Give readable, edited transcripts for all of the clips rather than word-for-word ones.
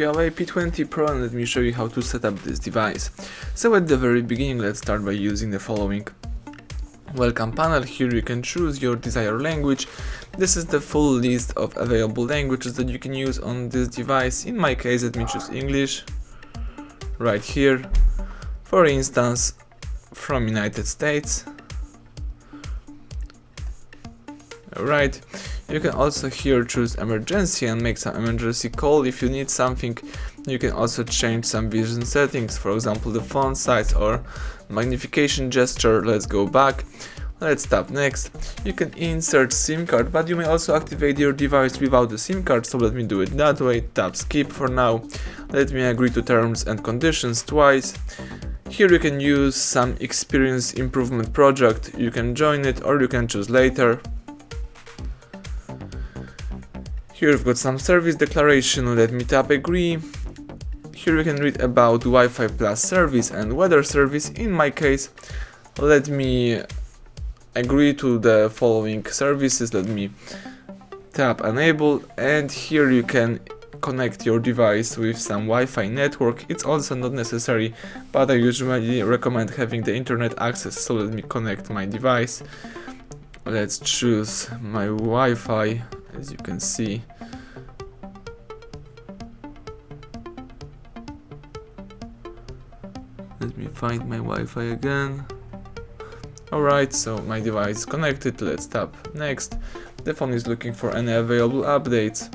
HUAWEI P20 Pro and let me show you how to set up this device. So at the very beginning, let's start by using the following welcome panel. Here you can choose your desired language. This is the full list of available languages that you can use on this device. In my case, let me choose English right here. For instance, from United States. Alright, you can also here choose emergency and make some emergency call. If you need something, you can also change some vision settings, for example the font size or magnification gesture. Let's go back, let's tap next. You can insert SIM card, but you may also activate your device without the SIM card, so let me do it that way. Tap skip for now. Let me agree to terms and conditions twice. Here you can use some experience improvement project. You can join it or you can choose later. Here we've got some service declaration. Let me tap agree. Here you can read about Wi-Fi Plus service and weather service. In my case, let me agree to the following services. Let me tap enable, and here you can connect your device with some Wi-Fi network. It's also not necessary, but I usually recommend having the internet access, so let me connect my device. Let's choose my Wi-Fi, as you can see. Let me find my Wi-Fi again. Alright, so my device is connected. Let's tap next. The phone is looking for any available updates.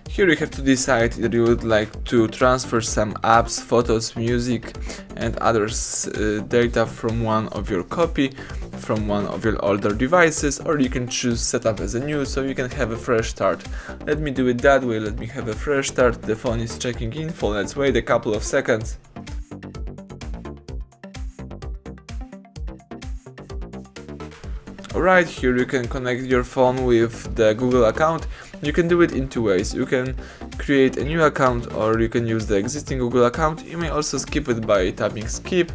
Here you have to decide that you would like to transfer some apps, photos, music and other data from one of your copy, from one of your older devices, or you can choose setup as a new, so you can have a fresh start. Let me do it that way. Let me have a fresh start. The phone is checking info. Let's wait a couple of seconds. Alright, here you can connect your phone with the Google account. You can do it in two ways. You can create a new account or you can use the existing Google account. You may also skip it by tapping skip.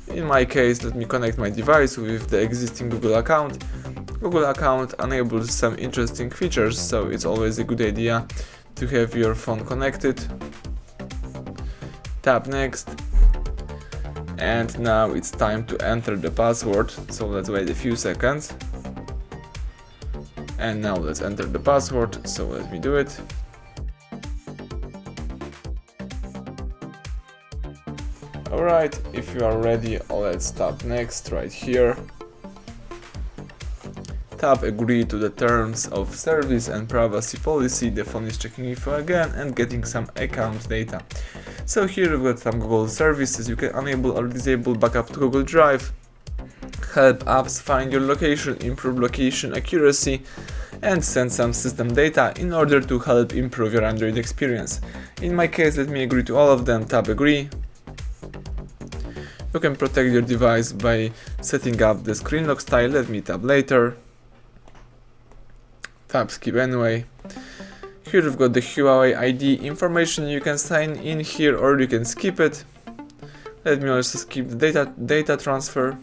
In my case, let me connect my device with the existing Google account. Google account enables some interesting features, so it's always a good idea to have your phone connected. Tap next. And now it's time to enter the password, so let's wait a few seconds. And now let's enter the password, so let me do it. Alright, if you are ready, let's tap next right here. Tap agree to the terms of service and privacy policy. The phone is checking info again and getting some account data. So here we've got some Google services. You can enable or disable backup to Google Drive, help apps find your location, improve location accuracy, and send some system data in order to help improve your Android experience. In my case, let me agree to all of them. Tap agree. You can protect your device by setting up the screen lock style. Let me tap later. Tap skip anyway. Here we've got the HUAWEI ID information. You can sign in here or you can skip it. Let me also skip the data transfer.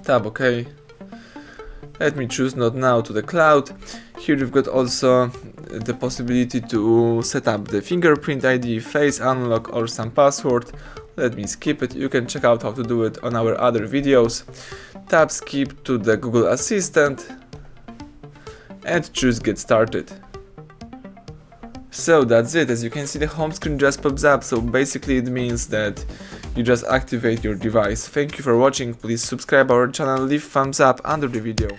Tap OK. Let me choose not now to the cloud. Here you've got also the possibility to set up the fingerprint ID, face unlock or some password. Let me skip it. You can check out how to do it on our other videos. Tap skip to the Google Assistant and choose get started. So that's it. As you can see, the home screen just pops up, so basically it means that you just activate your device. Thank you for watching. Please subscribe our channel, leave thumbs up under the video.